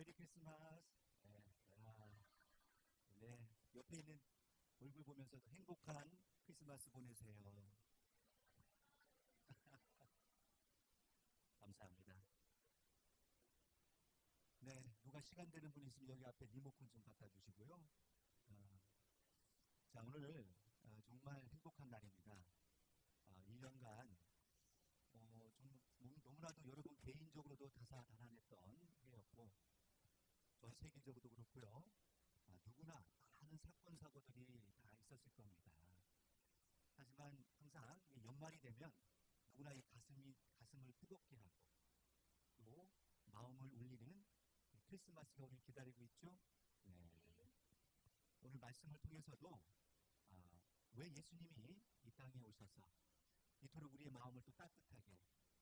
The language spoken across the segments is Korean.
메리 크리스마스. 네, 네. 옆에 있는 얼굴 보면서도 행복한 크리스마스 보내세요. 감사합니다. 네, 누가 시간 되는 분 있으면 여기 앞에 리모컨 좀 갖다 주시고요. 어, 자, 오늘 정말 행복한 날입니다. 1년간 너무나도 여러분 개인적으로도 다사다난했던 해였고, 전 세계적으로도 그렇고요. 누구나 많은 사건 사고들이 다 있었을 겁니다. 하지만 항상 연말이 되면 누구나 이 가슴을 뜨겁게 하고 또 마음을 울리는 크리스마스가 우리를 기다리고 있죠. 네. 오늘 말씀을 통해서도 왜 예수님이 이 땅에 오셔서 이토록 우리의 마음을 또 따뜻하게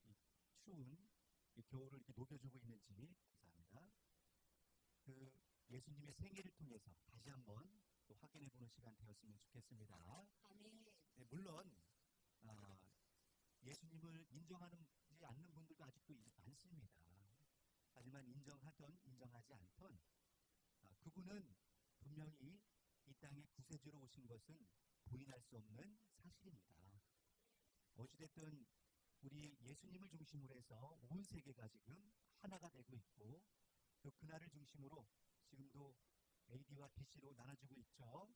이 추운 이 겨울을 이렇게 녹여주고 있는지 감사합니다. 그 예수님의 생애를 통해서 다시 한번 또 확인해보는 시간 되었으면 좋겠습니다. 아멘. 네, 물론 예수님을 인정하지 않는 분들도 아직도 많습니다. 하지만 인정하던 인정하지 않던 그분은 분명히 이 땅에 구세주로 오신 것은 부인할 수 없는 사실입니다. 어찌됐든 우리 예수님을 중심으로 해서 온 세계가 지금 하나가 되고 있고 또 그날을 중심으로 지금도 AD와 BC로 나눠지고 있죠.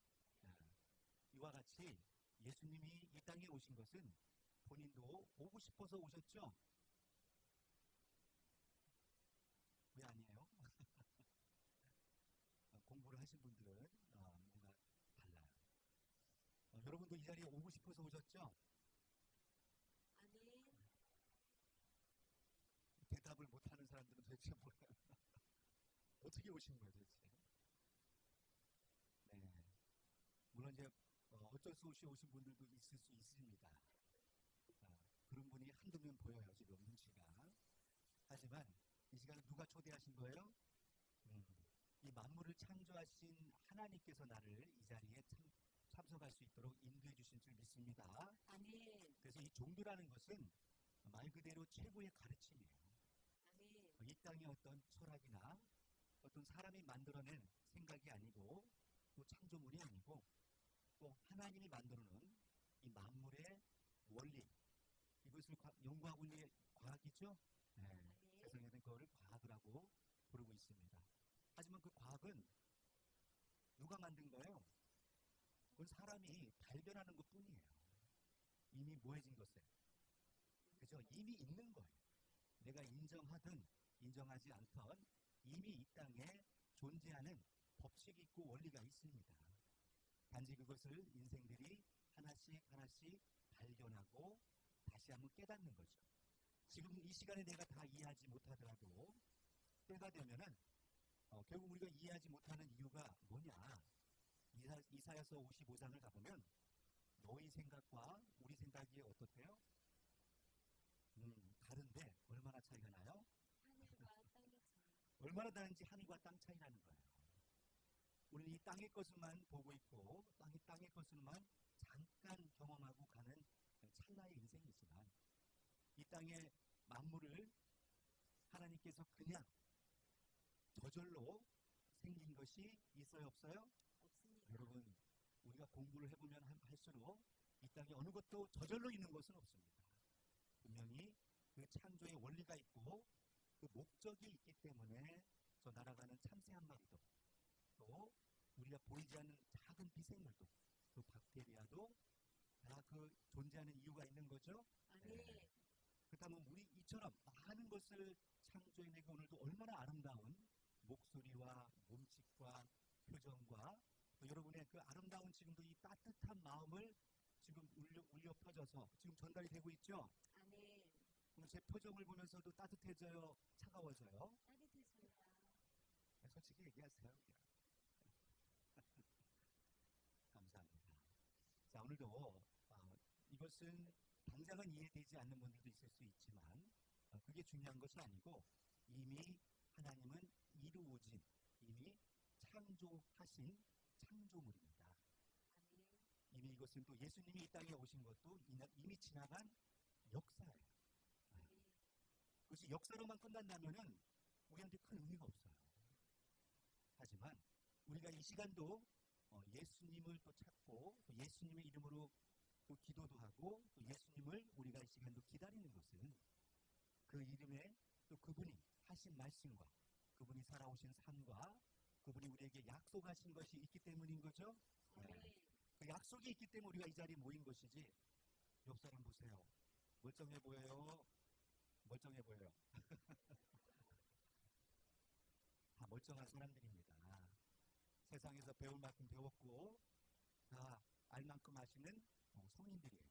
이와 같이 예수님이 이 땅에 오신 것은 본인도 오고 싶어서 오셨죠? 왜 아니에요? 공부를 하신 분들은 뭔가 달라요. 여러분도 이 자리에 오고 싶어서 오셨죠? 아멘. 대답을 못하는 사람들은 도대체 뭐예요? 어떻게 오신 거예요 도대체? 네. 물론 이제 어쩔 수 없이 오신 분들도 있을 수 있습니다. 그런 분이 한두 명 보여요 지금 눈치가. 하지만 이 시간에 누가 초대하신 거예요? 이 만물을 창조하신 하나님께서 나를 이 자리에 참석할 수 있도록 인도해 주신 줄 믿습니다. 아멘. 그래서 이 종교라는 것은 말 그대로 최고의 가르침이에요. 아멘. 이 땅의 어떤 철학이나 어떤 사람이 만들어낸 생각이 아니고 또 창조물이 아니고 또 하나님이 만들어놓은 이 만물의 원리, 이것을 연구하고 있는 게 과학이죠. 네. 세상에는 그거를 과학이라고 부르고 있습니다. 하지만 그 과학은 누가 만든 거예요? 그건 사람이 발견하는 것 뿐이에요. 이미 모해진 것을. 그죠? 이미 있는 거예요. 내가 인정하든 인정하지 않던 이미 이 땅에 존재하는 법칙이 있고 원리가 있습니다. 단지 그것을 인생들이 하나씩 하나씩 발견하고 다시 한번 깨닫는 거죠. 지금 이 시간에 내가 다 이해하지 못하더라도 때가 되면은 결국 우리가 이해하지 못하는 이유가 뭐냐? 이사야서 55장을 가보면 너희 생각과 우리 생각이 어떻대요? 다른데 얼마나 차이가 나요? 하늘과 땅의 차이. 얼마나 다른지 하늘과 땅 차이라는 거예요. 우리는 이 땅의 것을만 보고 있고 땅의 것을만 잠깐 경험하고 가는 찰나의 인생이지만 이 땅의 만물을 하나님께서 그냥 저절로 생긴 것이 있어요 없어요? 없습니다. 여러분 우리가 공부를 해보면 할수록 이 땅에 어느 것도 저절로 있는 것은 없습니다. 분명히 그 창조의 원리가 있고 그 목적이 있기 때문에 저 날아가는 참새 한 마리도 또 우리가 보이지 않는 작은 비생물도 또 박테리아도 다 그 존재하는 이유가 있는 거죠. 아멘. 네. 그렇다면 우리 이처럼 많은 것을 창조해내고 오늘도 얼마나 아름다운 목소리와 몸짓과 표정과 또 여러분의 그 아름다운 지금도 이 따뜻한 마음을 지금 울려 퍼져서 지금 전달이 되고 있죠. 아멘. 그럼 제 표정을 보면서도 따뜻해져요? 차가워져요? 따뜻해져요. 솔직히 얘기하세요. 감사합니다. 자, 오늘도 이것은 당장은 이해되지 않는 분들도 있을 수 있지만 그게 중요한 것이 아니고 이미 하나님은 이루어진 이미 창조하신 창조물입니다. 아멘. 이미 이것은 또 예수님이 이 땅에 오신 것도 이미 지나간 역사예요. 아멘. 그것이 역사로만 끝난다면은 우리한테 큰 의미가 없어요. 하지만 우리가 이 시간도 예수님을 또 찾고 또 예수님의 이름으로 또 기도도 하고 또 예수님을 우리가 이 시간도 기다리는 것은 그 이름에 또 그분이 하신 말씀과 그분이 살아오신 삶과 그분이 우리에게 약속하신 것이 있기 때문인 거죠. 네. 그 약속이 있기 때문에 우리가 이 자리에 모인 것이지. 옆 사람 보세요. 멀쩡해 보여요. 멀쩡해 보여요. 다 멀쩡한 사람들입니다. 세상에서 배울 만큼 배웠고 다 알 만큼 아시는 성인들이에요.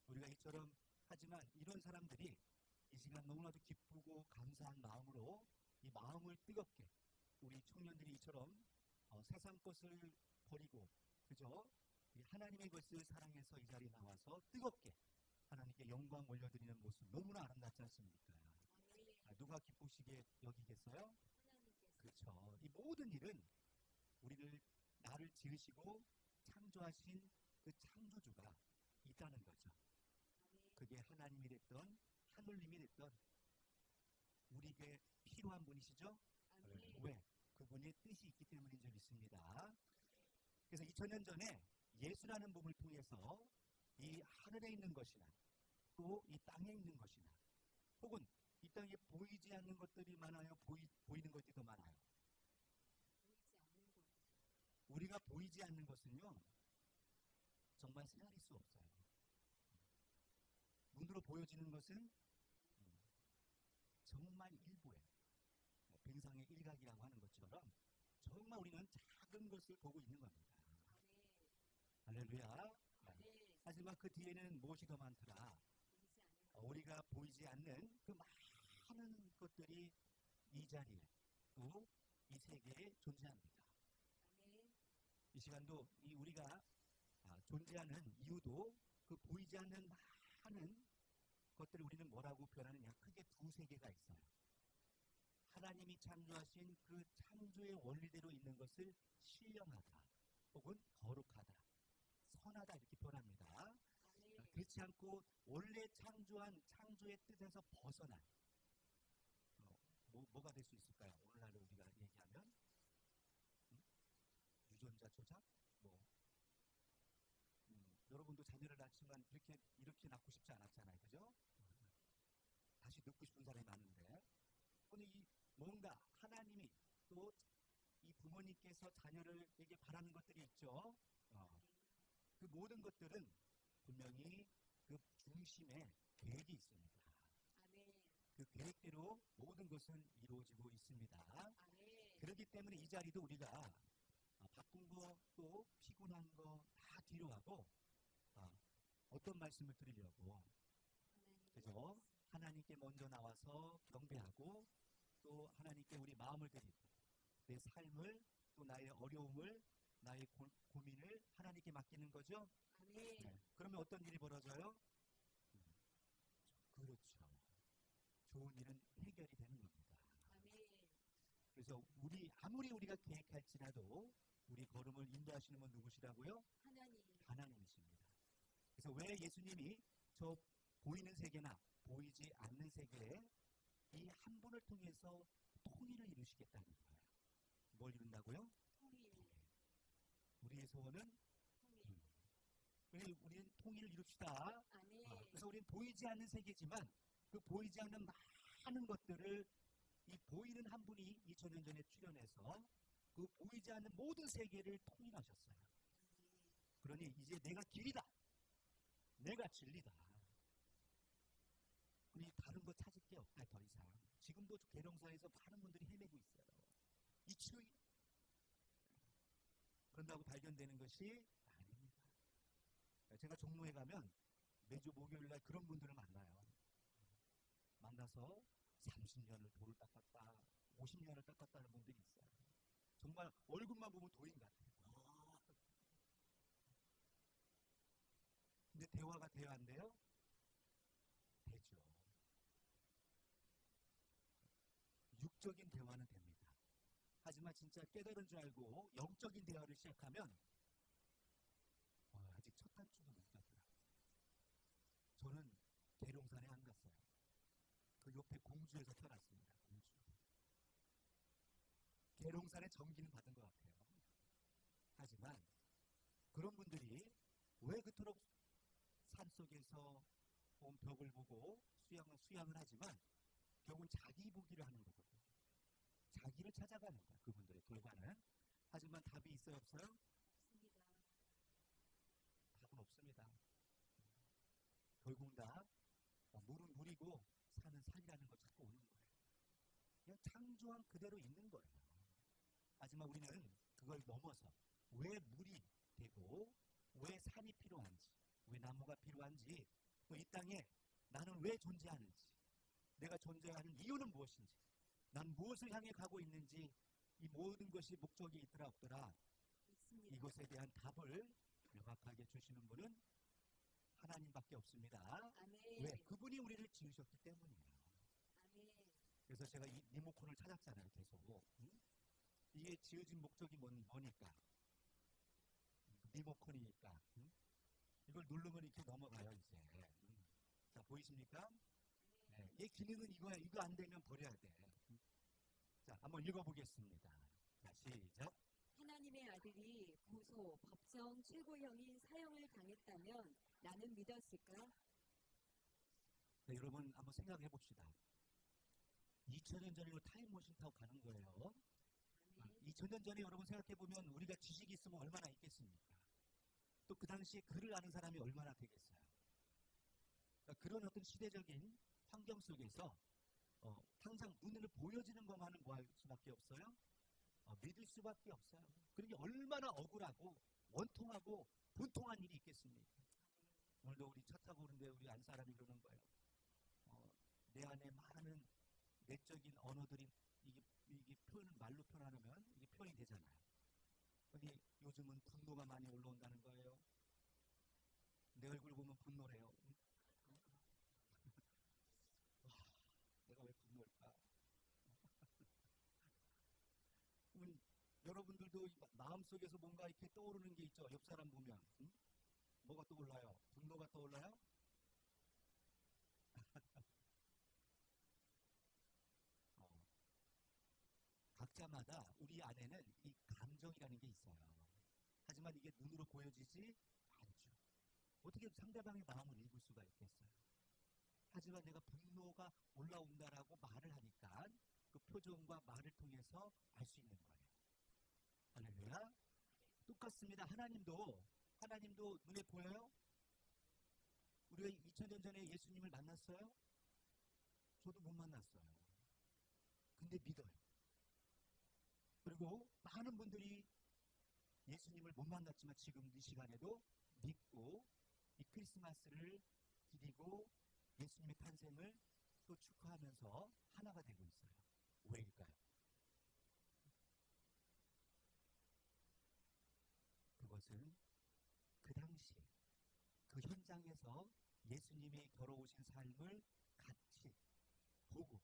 우리가 이처럼 하지만 이런 사람들이 이 시간 너무나도 기쁘고 감사한 마음으로 이 마음을 뜨겁게 우리 청년들이 이처럼 세상 것을 버리고 그저 이 하나님의 것을 사랑해서 이 자리에 나와서 뜨겁게 하나님께 영광 올려드리는 모습 너무나 아름답지 않습니까? 누가 기쁘시게 여기겠어요? 그렇죠. 이 모든 일은 우리를 나를 지으시고 창조하신 그 창조주가 있다는 거죠. 그게 하나님이 됐던 하늘님이 됐던 우리에게 필요한 분이시죠? 왜? 그분의 뜻이 있기 때문인 줄 믿습니다. 그래서 2000년 전에 예수라는 몸을 통해서 이 하늘에 있는 것이나 또 이 땅에 있는 것이나 혹은 이 땅에 보이지 않는 것들이 많아요? 보이는 것들이 더 많아요? 우리가 보이지 않는 것은요 정말 헤아릴 수 없어요. 눈으로 보여지는 것은 정말 일부에 빙상의 일각이라고 하는 것처럼 정말 우리는 작은 것을 보고 있는 겁니다. 할렐루야. 하지만 그 뒤에는 무엇이 더 많더라? 우리가 보이지 않는 그 많은 것들이 이 자리에 또 이 세계에 존재합니다. 이 시간도 우리가 존재하는 이유도 그 보이지 않는 많은 것들을 우리는 뭐라고 표현하느냐? 크게 두 세계가 있어요. 하나님이 창조하신 그 창조의 원리대로 있는 것을 신령하다 혹은 거룩하다, 선하다 이렇게 표현합니다. 그렇지 않고 원래 창조한 창조의 뜻에서 벗어난 뭐가 될 수 있을까요? 오늘날 우리가 얘기하면 유전자 조작? 여러분도 자녀를 낳지만 이렇게 낳고 싶지 않았잖아요. 그죠? 다시 낳고 싶은 사람이 많은데 오늘 이 뭔가 하나님이 또 이 부모님께서 자녀를에게 바라는 것들이 있죠. 그 모든 것들은 분명히 그 중심에 계획이 있습니다. 그 계획대로 모든 것은 이루어지고 있습니다. 그렇기 때문에 이 자리도 우리가 바쁜 거 또 피곤한 거 다 뒤로 하고 어떤 말씀을 드리려고 그죠? 하나님께 먼저 나와서 경배하고 또 하나님께 우리 마음을 드리고 내 삶을 또 나의 어려움을 나의 고민을 하나님께 맡기는 거죠? 네. 그러면 어떤 일이 벌어져요? 그렇죠. 좋은 일은 해결이 되는 겁니다. 그래서 아무리 우리가 계획할지라도 우리 걸음을 인도하시는 분 누구시라고요? 하나님이십니다. 그래서 왜 예수님이 저 보이는 세계나 보이지 않는 세계에 이 한 분을 통해서 통일을 이루시겠다는 거예요. 뭘 이룬다고요? 우리의 소원은 우리는 통일을 이룹시다. 그래서 우리는 보이지 않는 세계지만 그 보이지 않는 많은 것들을 이 보이는 한 분이 2000년 전에 출현해서 그 보이지 않는 모든 세계를 통일하셨어요. 그러니 이제 내가 길이다. 내가 진리다. 우리 다른 거 찾을 게 없다 더 이상. 지금도 계룡사에서 많은 분들이 헤매고 있어요. 이 치료이 그런다고 발견되는 것이 아닙니다. 제가 종로에 가면 매주 목요일날 그런 분들을 만나요. 만나서 30년을 돌을 닦았다, 50년을 닦았다는 분들이 있어요. 정말 얼굴만 보면 도인 같아요. 근데 대화가 돼야 안 돼요? 되죠. 육적인 대화는 됩니다. 하지만 진짜 깨달은 줄 알고 영적인 대화를 시작하면 아직 첫 단추도 못 갔더라고요. 저는 계룡산에 안 갔어요. 그 옆에 공주에서 태어났습니다. 공주. 계룡산의 전기는 받은 것 같아요. 하지만 그런 분들이 왜 그토록 산속에서 온 벽을 보고 수양을 하지만 결국은 자기 보기를 하는 거거든요. 자기를 찾아갑니다. 그분들의 결과는. 하지만 답이 있어요, 없어요? 없습니다. 답은 없습니다. 결국 다 물은 물이고 산은 산이라는 걸 찾고 오는 거예요. 그냥 창조한 그대로 있는 거예요. 하지만 우리는 그걸 넘어서 왜 물이 되고 왜 산이 필요한지, 왜 나무가 필요한지, 또 이 땅에 나는 왜 존재하는지, 내가 존재하는 이유는 무엇인지, 난 무엇을 향해 가고 있는지, 이 모든 것이 목적이 있더라 없더라, 있습니다. 이것에 대한 답을 명확하게 주시는 분은 하나님밖에 없습니다. 아멘. 왜? 그분이 우리를 지으셨기 때문이에요. 아멘. 그래서 제가 이 리모컨을 찾았잖아요, 계속. 응? 이게 지어진 목적이 뭐니까? 리모컨이니까. 응? 이걸 누르면 이렇게 넘어가요, 이제. 자, 보이십니까? 네. 얘 기능은 이거야. 이거 안 되면 버려야 돼. 자, 한번 읽어보겠습니다. 자, 시작. 하나님의 아들이 고소, 법정 최고형인 사형을 당했다면 나는 믿었을까? 네, 여러분 한번 생각해 봅시다. 2000년 전에 타임머신 타고 가는 거예요. 아멘. 2000년 전에 여러분 생각해 보면 우리가 지식이 있으면 얼마나 있겠습니까? 또 그 당시에 글을 아는 사람이 얼마나 되겠어요? 그러니까 그런 어떤 시대적인 환경 속에서 항상 눈으로 보여지는 것만은 뭐 할 수밖에 없어요? 믿을 수밖에 없어요. 그러니 얼마나 억울하고 원통하고 분통한 일이 있겠습니까? 오늘도 우리 차 타고 오는데 우리 안 사람이 그러는 거예요. 내 안에 많은 내적인 언어들이 이게 표현을 말로 표현하면 이게 표현이 되잖아요. 여기 요즘은 분노가 많이 올라온다는 거예요. 내 얼굴 보면 분노래요. 내가 왜 분노할까? 여러분들도 마음속에서 뭔가 이렇게 떠오르는 게 있죠. 옆 사람 보면. 응? 뭐가 떠올라요? 분노가 떠올라요? 각자마다 우리 안에는 이 감정이라는 게 있어요. 하지만 이게 눈으로 보여지지 않죠. 어떻게 상대방의 마음을 읽을 수가 있겠어요? 하지만 내가 분노가 올라온다라고 말을 하니까 그 표정과 말을 통해서 알 수 있는 거예요. 할렐루야. 똑같습니다. 하나님도 눈에 보여요? 우리가 2000년 전에 예수님을 만났어요? 저도 못 만났어요. 근데 믿어요. 그리고 많은 분들이 예수님을 못 만났지만 지금 이 시간에도 믿고 이 크리스마스를 기리고 예수님의 탄생을 또 축하하면서 하나가 되고 있어요. 왜일까요? 그것은 그 당시 그 현장에서 예수님이 걸어오신 삶을 같이 보고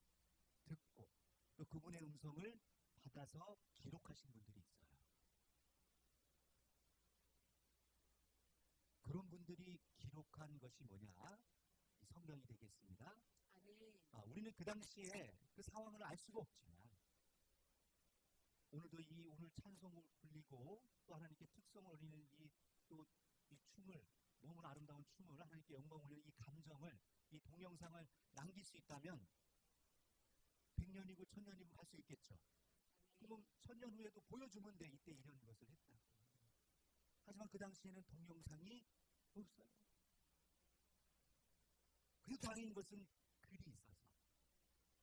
듣고 또 그분의 음성을 받아서 기록하신 분들이 있어요. 그런 분들이 기록한 것이 뭐냐? 이 성경이 되겠습니다. 아멘. 우리는 그 당시에 그 상황을 알 수가 없지만 오늘도 오늘 찬송을 불리고 또 하나님께 특성을 올리는 이 춤을 너무 아름다운 춤을 하나님께 영광을 올리는 이 감정을 이 동영상을 남길 수 있다면 100년이고 1000년이고 할 수 있겠죠. 그럼 1000년 후에도 보여주면 돼. 이때 이런 것을 했다. 하지만 그 당시에는 동영상이 없어요. 그리고 다행인 것은 글이 있어서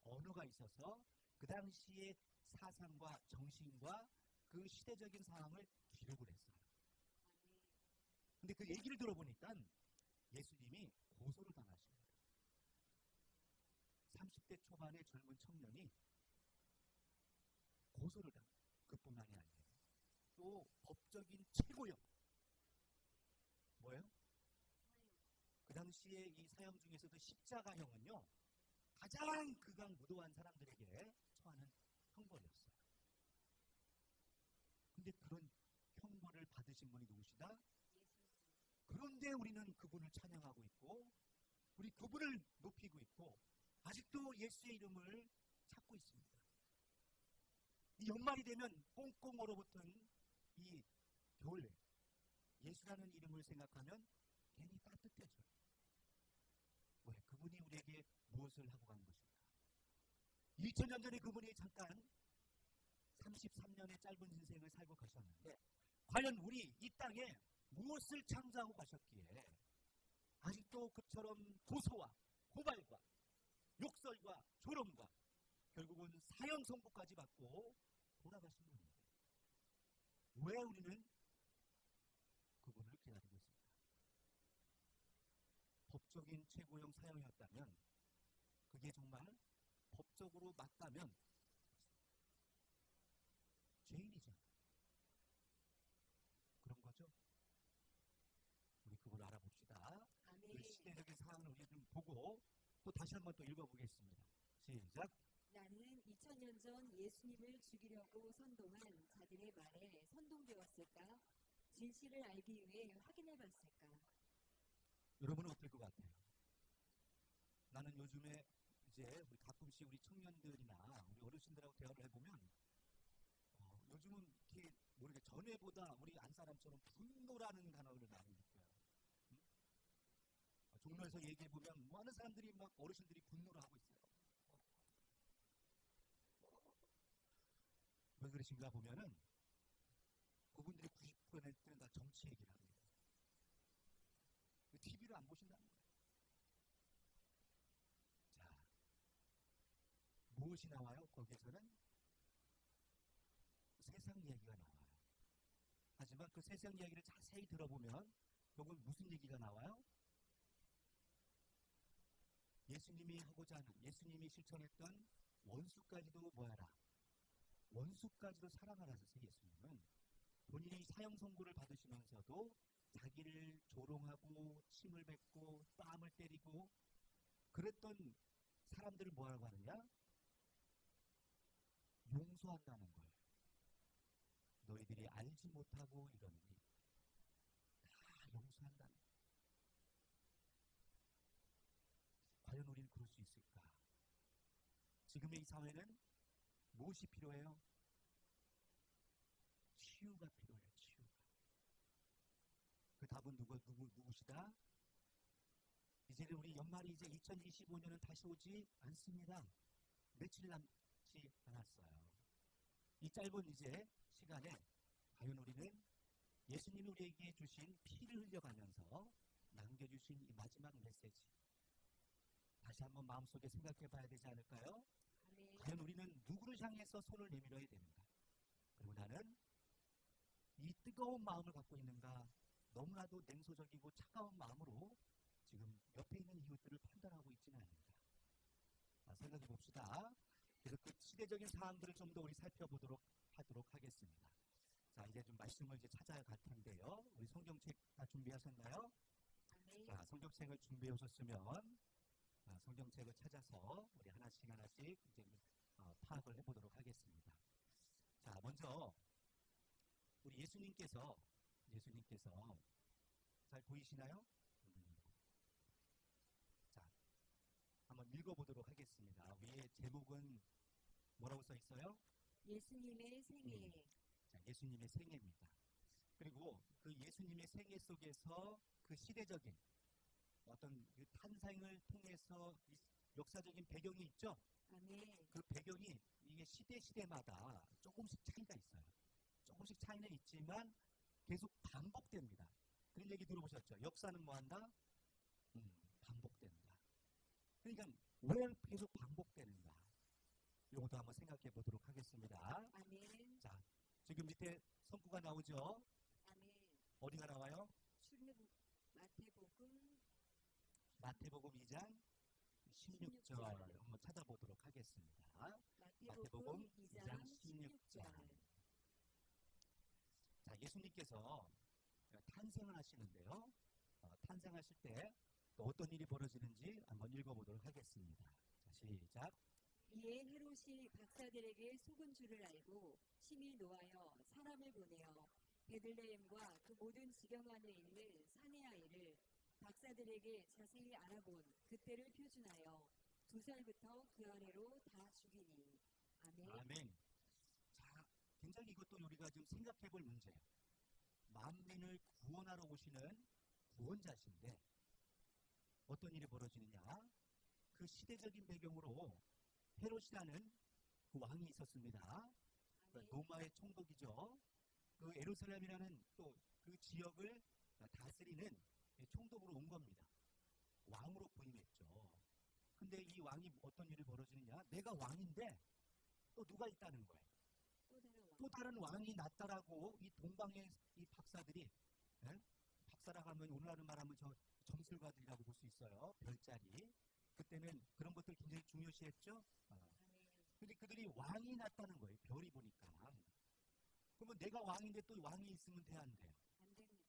언어가 있어서 그 당시의 사상과 정신과 그 시대적인 상황을 기록을 했어요. 근데 그 얘기를 들어보니까 예수님이 고소를 당하신 거예요. 30대 초반의 젊은 청년이 고소를 당해요. 그뿐만이 아니에요. 또 법적인 최고형 뭐예요? 그 당시에 이 사형 중에서도 십자가형은요 가장 극악무도한 사람들에게 처하는 형벌이었어요. 근데 그런 형벌을 받으신 분이 누구시다? 그런데 우리는 그분을 찬양하고 있고 우리 그분을 높이고 있고 아직도 예수의 이름을 찾고 있습니다. 이 연말이 되면 꽁꽁 얼어붙은 이 겨울, 예수라는 이름을 생각하면 괜히 따뜻해져요. 왜? 그분이 우리에게 무엇을 하고 간 것일까? 2000년 전에 그분이 잠깐 33년의 짧은 인생을 살고 가셨는데 과연 우리 이 땅에 무엇을 창조하고 가셨기에 아직도 그처럼 고소와 고발과 욕설과 조롱과 결국은 사형 선고까지 받고 돌아가신 분인데 왜 우리는 그분을 기다리고 있습니다. 법적인 최고형 사형이었다면 그게 정말 법적으로 맞다면 죄인이잖아요. 그런 거죠. 우리 그걸 알아봅시다. 그 아멘. 시대적인 상황을 우리 좀 보고 또 다시 한번 또 읽어보겠습니다. 시작. 나는 2000년 전 예수님을 죽이려고 선동한 자들의 말에 선동되었을까? 진실을 알기 위해 확인해봤을까? 여러분은 어떨 것 같아요? 나는 요즘에 이제 우리 가끔씩 우리 청년들이나 우리 어르신들하고 대화를 해보면 요즘은 이렇게 모르게 전에보다 우리 안사람처럼 분노라는 단어를 많이 느껴요. 응? 종로에서 얘기해보면 많은 사람들이 막 어르신들이 분노를 하고 있어요. 왜 그러신가 보면은 그분들이 90%는 다 정치 얘기를 합니다. TV를 안 보신다는 거예요. 자, 무엇이 나와요? 거기에서는 세상 얘기가 나와요. 하지만 그 세상 이야기를 자세히 들어보면 결국은 무슨 얘기가 나와요? 예수님이 하고자 하는, 예수님이 실천했던 원수까지도 뭐하라? 원수까지도 사랑하라 하셨어요. 예수님은 본인이 사형 선고를 받으시면서도 자기를 조롱하고 침을 뱉고 뺨을 때리고 그랬던 사람들을 뭐라고 하느냐? 용서한다는 거예요. 너희들이 알지 못하고 이러니 다 용서한다는 거예요. 과연 우리는 그럴 수 있을까? 지금의 이 사회는 무엇이 필요해요? 치유가 필요해요. 치유가. 그 답은 누구시다? 이제는 우리 연말이 이제 2025년은 다시 오지 않습니다. 며칠 남지 않았어요. 이 짧은 이제 시간에 과연 우리는 예수님이 우리에게 주신 피를 흘려가면서 남겨주신 이 마지막 메시지 다시 한번 마음속에 생각해 봐야 되지 않을까요? 아멘. 과연 우리는 누구를 향해서 손을 내밀어야 되는가? 그리고 나는 이 뜨거운 마음을 갖고 있는가? 너무나도 냉소적이고 차가운 마음으로 지금 옆에 있는 이웃들을 판단하고 있지는 않는가? 생각해 봅시다. 그래서 그 시대적인 사항들을 좀 더 우리 살펴보도록 하도록 하겠습니다. 자, 이제 좀 말씀을 이제 찾아갈 텐데요. 우리 성경책 다 준비하셨나요? 아멘. 자, 성경책을 준비해 오셨으면 성경책을 찾아서 우리 하나씩 하나씩 이제 파악을 해보도록 하겠습니다. 자, 먼저 우리 예수님께서 잘 보이시나요? 자, 한번 읽어보도록 하겠습니다. 위에 제목은 뭐라고 써 있어요? 예수님의 생애. 자, 예수님의 생애입니다. 그리고 그 예수님의 생애 속에서 그 시대적인 어떤 그 탄생을 통해서 역사적인 배경이 있죠? 아멘. 그 배경이 이게 시대마다 조금씩 차이가 있어요. 조금씩 차이는 있지만 계속 반복됩니다. 그런 얘기 들어보셨죠? 역사는 뭐한다? 반복된다. 그러니까 왜 계속 반복되는가? 이것도 한번 생각해 보도록 하겠습니다. 아멘. 자, 지금 밑에 성구가 나오죠? 아멘. 어디가 나와요? 마태복음 2장 16절 한번 찾아보도록 하겠습니다. 마태복음 2장 16절. 자, 예수님께서 탄생을 하시는데요. 탄생하실 때 또 어떤 일이 벌어지는지 한번 읽어보도록 하겠습니다. 자, 시작. 이에 헤롯이 박사들에게 속은 줄을 알고 심히 노하여 사람을 보내어 베들레헴과 그 모든 지경 안에 있는 산의 아이를 박사들에게 자세히 알아본 그때를 표준하여 2살부터 그 아래로 다 죽이니. 아멘. 아멘. 자, 분명 이것도 우리가 좀 생각해 볼 문제예요. 만민을 구원하러 오시는 구원자신데 어떤 일이 벌어지느냐? 그 시대적인 배경으로 헤롯이라는 그 왕이 있었습니다. 아멘. 로마의 총독이죠. 그 예루살렘이라는 또 그 지역을 다스리는 총독으로 온 겁니다. 왕으로 부임했죠. 근데 이 왕이 어떤 일이 벌어지느냐? 내가 왕인데 또 누가 있다는 거예요. 또 다른 왕이 낫다라고 이 동방의 이 박사들이, 예? 박사라고 하면 오늘날로 말하면 저 점술가들이라고 볼 수 있어요. 별자리. 그때는 그런 것들 굉장히 중요시했죠. 근데 그들이 왕이 낫다는 거예요. 별이 보니까. 그러면 내가 왕인데 또 왕이 있으면 돼, 안 돼요? 안 됩니다.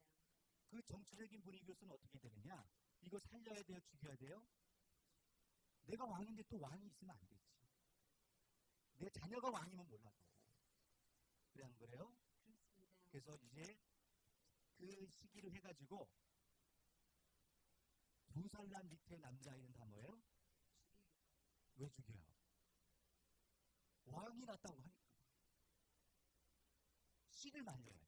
그 정치적인 분위기로서는 어떻게 되느냐? 이거 살려야 돼요? 죽여야 돼요? 내가 왕인데 또 왕이 있으면 안 되지. 내 자녀가 왕이면 몰라도. 그래 안 그래요? 그렇습니다. 그래서 이제 그 시기를 해가지고 2살 난 밑에 남자아이는 다 뭐예요? 왜 죽여요? 왕이 났다고 하니까. 씨를 말려야지.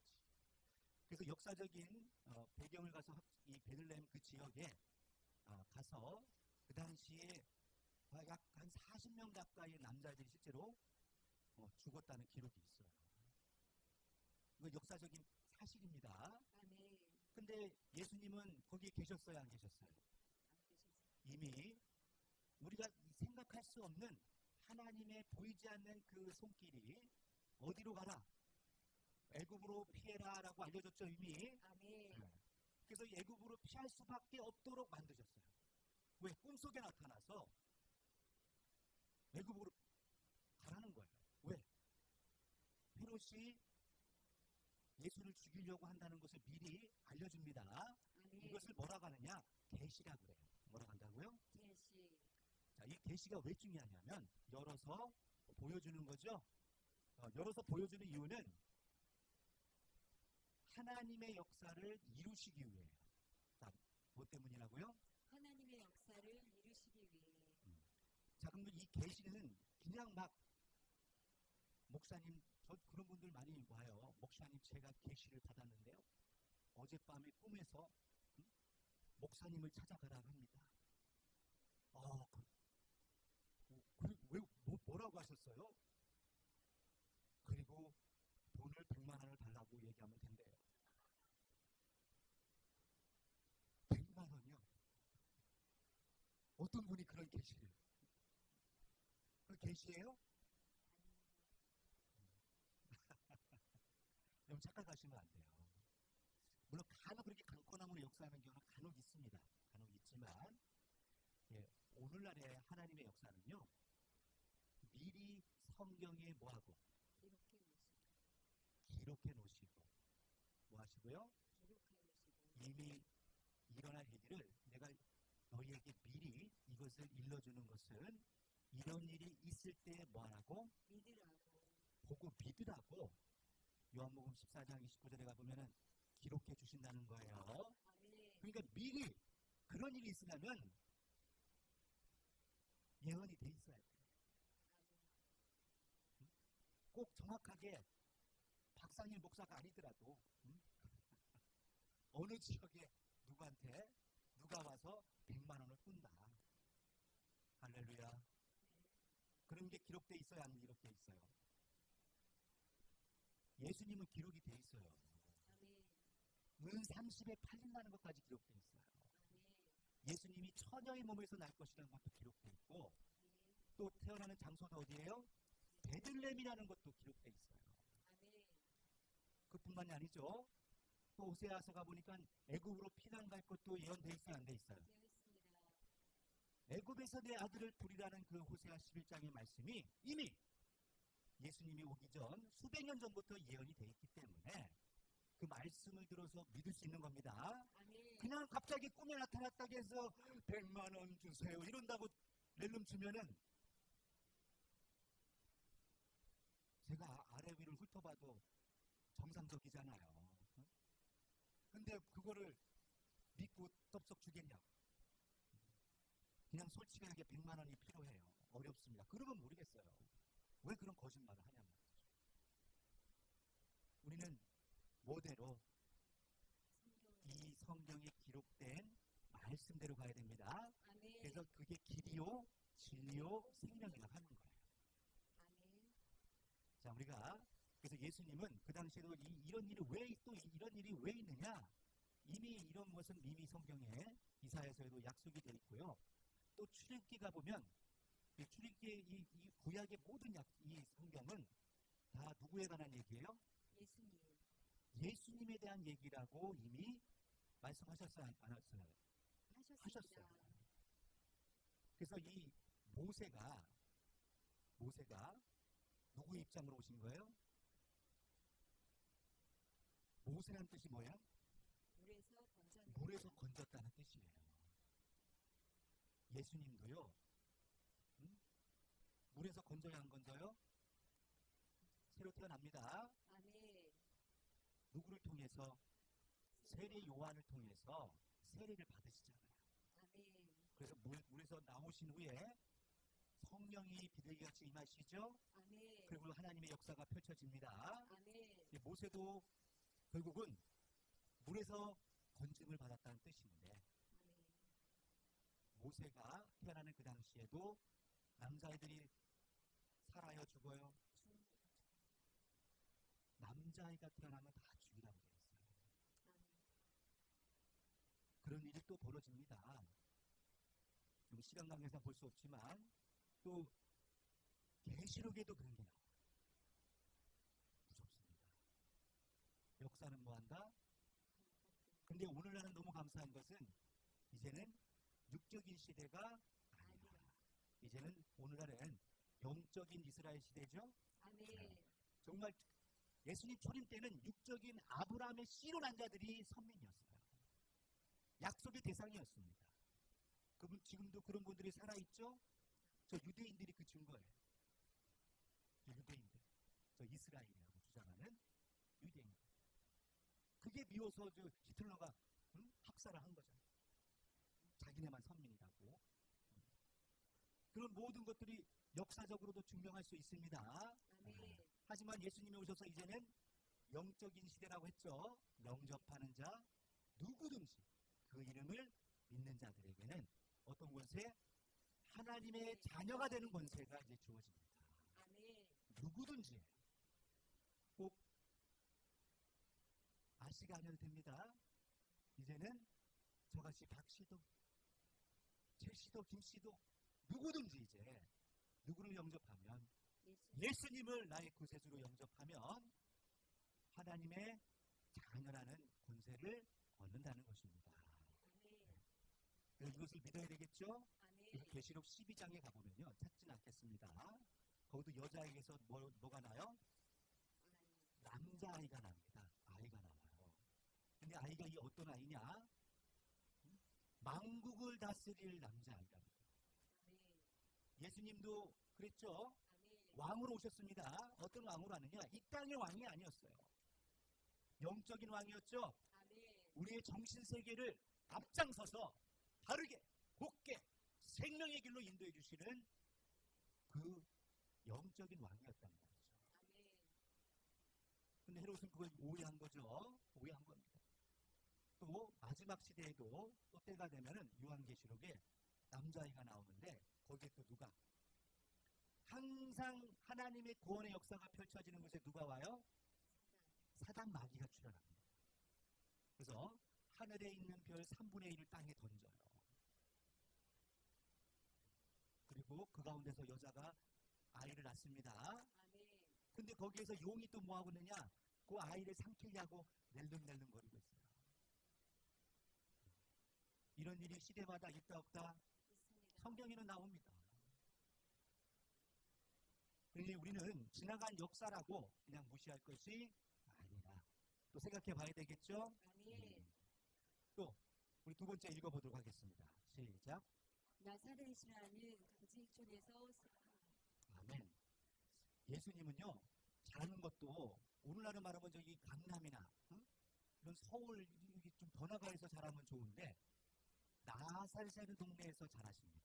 그래서 역사적인 배경을 가서 이 베들레헴 그 지역에 가서 그 당시에 약 한 40명 가까이의 남자들이 실제로 죽었다는 기록이 있어요. 이거 역사적인 사실입니다. 아멘. 근데 예수님은 거기에 계셨어요, 안 계셨어요? 안 계셨습니다. 이미 우리가 생각할 수 없는 하나님의 보이지 않는 그 손길이 어디로 가라? 애굽으로 피해라라고 알려줬죠, 이미. 아멘. 그래서 애굽으로 피할 수밖에 없도록 만드셨어요. 왜? 꿈속에 나타나서 애굽으로 가라는 거예요. 왜? 헤롯이 예수를 죽이려고 한다는 것을 미리 알려줍니다. 아멘. 이것을 뭐라고 하느냐? 계시라고 그래요. 뭐라고 한다고요? 계시. 자, 이 계시가 왜 중요하냐면 열어서 보여주는 거죠. 열어서 보여주는 이유는 하나님의 역사를 이루시기 위해요. 자, 뭐 때문이라고요? 하나님의 역사를 이루시기 위해. 자, 그러면 이 계시는 그냥 막 목사님, 저 그런 분들 많이 와요. 목사님, 제가 계시를 받았는데요. 어젯밤에 꿈에서 목사님을 찾아가라고 합니다. 뭐라고 하셨어요? 그리고 돈을 100만 원을 달라고 얘기하면 된대요. 100만 원이요? 어떤 분이 그런 계시를? 그 계시예요? 여러분 착각하시면 안 돼요. 물론 간혹 그렇게 강권함으로 역사하는 경우는 간혹 있습니다. 간혹 있지만 오늘날의 하나님의 역사는요. 미리 성경에 뭐하고? 기록해 놓으시고 뭐 하시고요? 이미 일어날 일을 내가 너희에게 미리 이것을 일러주는 것은 이런 일이 있을 때 뭐하라고? 믿으라고. 보고 믿으라고. 요한복음 14장 29절에 가보면은 기록해 주신다는 거예요. 아멘. 그러니까 미리 그런 일이 있으려면 예언이 돼 있어야 돼. 꼭 정확하게 박상일 목사가 아니더라도 어느 지역에 누구한테 누가 와서 100만 원을 꾼다. 할렐루야. 그런 게 기록돼 있어야 안 기록돼 있어요. 예수님은 기록이 돼 있어요. 아멘. 은 30에 팔린다는 것까지 기록돼 있어요. 아멘. 예수님이 처녀의 몸에서 날 것이라는 것도 기록돼 있고 또 태어나는 장소는 어디예요? 베들레헴이라는 것도 기록돼 있어요. 아멘. 그뿐만이 아니죠. 또 호세아서 가보니까 애굽으로 피난 갈 것도 예언돼 있어요, 안 돼 있어요? 되어 있습니다. 애굽에서 내 아들을 부리라는 그 호세아 11장의 말씀이 이미 예수님이 오기 전 수백 년 전부터 예언이 돼 있기 때문에 그 말씀을 들어서 믿을 수 있는 겁니다. 아멘. 그냥 갑자기 꿈에 나타났다고 해서 100만 원 주세요 이런다고 렐름 주면은 제가 아래 위를 훑어봐도 정상적이잖아요. 근데 그거를 믿고 떡석 주겠냐고. 그냥 솔직하게 100만 원이 필요해요. 어렵습니다. 그러면 모르겠어요. 왜 그런 거짓말을 하냐면 말씀대로 가야 됩니다. 아멘. 그래서 그게 길이요, 진리요, 생명이라고 하는 거예요. 아멘. 자, 우리가 그래서 예수님은 그 당시에도 이런 일이 이런 일이 왜 있느냐? 이미 이런 것은 이미 성경에 이사야서에도 약속이 되어 있고요. 또 출애굽기 가보면 이 출애굽기의 이 구약의 모든 이 성경은 다 누구에 관한 얘기예요? 예수님. 예수님에 대한 얘기라고 이미 말씀하셨어요, 안 하셨어요? 하셨습니다. 하셨어요. 그래서 이 모세가 누구 입장으로 오신 거예요? 모세라는 뜻이 뭐예요? 물에서 건져낸 물에서 건졌다는 뜻이에요. 예수님도요, 물에서 건져야 안 건져요? 새로 태어납니다. 아멘. 누구를 통해서? 세례 요한을 통해서 세례를 받으시잖아요. 아멘. 그래서 물에서 나오신 후에 성령이 비둘기같이 임하시죠. 아멘. 그리고 하나님의 역사가 펼쳐집니다. 아멘. 모세도 결국은 물에서 건짐을 받았다는 뜻인데, 아멘. 모세가 태어나는 그 당시에도 남자아이들이 살아요, 죽어요? 남자아이가 태어나면 다 죽이라고 되어 있어요. 그런 일이 또 벌어집니다. 시간 관계상 볼 수 없지만 또 계시록에도 그런 게 나와요. 무섭습니다. 역사는 뭐한다? 근데 오늘날은 너무 감사한 것은 이제는 육적인 시대가 아니라 이제는 오늘날은 영적인 이스라엘 시대죠. 아멘. 정말 예수님 초림 때는 육적인 아브라함의 씨로 난 자들이 선민이었어요. 약속의 대상이었습니다. 그분 지금도 그런 분들이 살아있죠? 저 유대인들이 그 증거예요. 유대인들. 저 이스라엘이라고 주장하는 유대인들. 그게 미워서 저 히틀러가 학살을 한 거잖아요. 자기네만 선민이라고. 그런 모든 것들이 역사적으로도 증명할 수 있습니다. 아멘. 하지만 예수님이 오셔서 이제는 영적인 시대라고 했죠. 영접하는 자 누구든지 그 이름을 믿는 자들에게는 어떤 권세? 하나님의 자녀가 되는 권세가 이제 주어집니다. 아멘. 누구든지 꼭 아씨가 아니어도 됩니다. 이제는 저같이 박씨도 최씨도 김씨도 누구든지 이제 누구를 영접하면 예수님을 나의 구세주로 영접하면 하나님의 자녀라는 권세를 얻는다는 것입니다. 이것을 믿어야 되겠죠? 그래서 계시록 12장에 가보면요, 찾지는 않겠습니다. 거기도 여자에게서 뭐가 나요? 남자아이가 납니다. 아이가 나와요. 근데 아이가 이 어떤 아이냐? 만국을 다스릴 남자아이랍니다. 예수님도 그랬죠? 왕으로 오셨습니다. 어떤 왕으로 하느냐? 이 땅의 왕이 아니었어요. 영적인 왕이었죠? 우리의 정신세계를 앞장서서 바르게, 곱게, 생명의 길로 인도해 주시는 그 영적인 왕이었단 말이죠. 근데 헤롯은 그걸 오해한 거죠. 오해한 겁니다. 또 마지막 시대에도 또 때가 되면은 요한계시록에 남자아이가 나오는데 거기에 또 누가? 항상 하나님의 구원의 역사가 펼쳐지는 곳에 누가 와요? 사단 마귀가 출현합니다. 그래서 하늘에 있는 별 3분의 1을 땅에 던져요. 그리고 그 가운데서 여자가 아이를 낳습니다. 근데 거기에서 용이 또 뭐하고 있느냐? 그 아이를 삼키려고 낼름낼름거리고 있어요. 이런 일이 시대마다 있다 없다? 성경에는 나옵니다. 그러니 우리는 지나간 역사라고 그냥 무시할 것이 아니라 또 생각해 봐야 되겠죠? 또 우리 두 번째 읽어보도록 하겠습니다. 시작. 나사렛이라는 거지촌에서 아멘. 예수님은요, 잘하는 것도 오늘날은 말하면 저기 강남이나 이런 서울 좀 번화가에서 잘하면 좋은데 나사렛 동네에서 잘하십니다.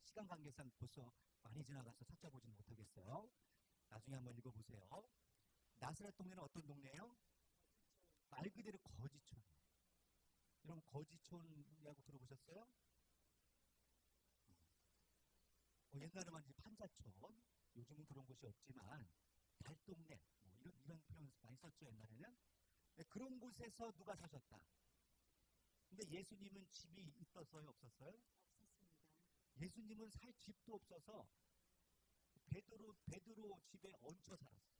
시간 관계상 벌써 많이 지나가서 찾아보지는 못하겠어요. 나중에 한번 읽어보세요. 나사렛 동네는 어떤 동네예요? 말 그대로 거지촌. 여러분 거지촌이라고 들어보셨어요? 옛날에만 이제 판자촌, 요즘은 그런 곳이 없지만 달동네 뭐 이런 표현 많이 썼죠 옛날에는. 네, 그런 곳에서 누가 사셨다. 근데 예수님은 집이 있었어요 없었어요? 없었습니다. 예수님은 살 집도 없어서 베드로 집에 얹혀 살았어요.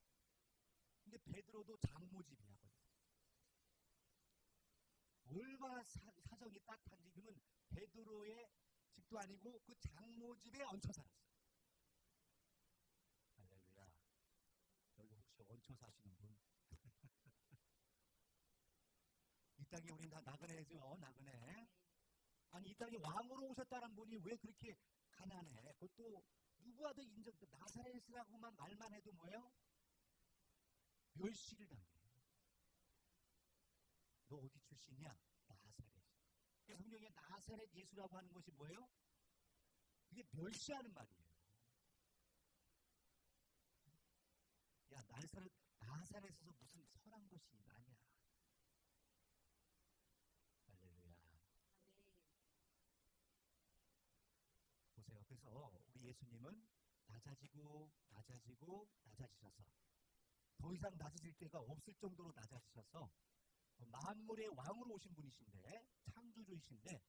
근데 베드로도 장모 집이야. 얼마나 사정이 딱한지. 그러면 베드로의 집도 아니고 그 장모 집에 얹혀 살았어요. 할렐루야. 여기 혹시 얹혀 사시는 분? 이 땅에 우린 다 나그네죠. 나그네. 아니 이 땅에 왕으로 오셨다는 분이 왜 그렇게 가난해? 그것도 누구와도 인정, 나사렛이라고만 말만 해도 뭐예요? 멸시를 당해요. 너 어디 출신이야? 나사렛. 성경에 나사렛 예수라고 하는 것이 뭐예요? 그게 멸시하는 말이에요. 야, 나사렛에서 무슨 선한 것이 나냐? 할렐루야. 보세요. 그래서 우리 예수님은 낮아지셔서 더 이상 낮아질 때가 없을 정도로 낮아지셔서 만물의 왕으로 오신 분이신데, 창조주이신데,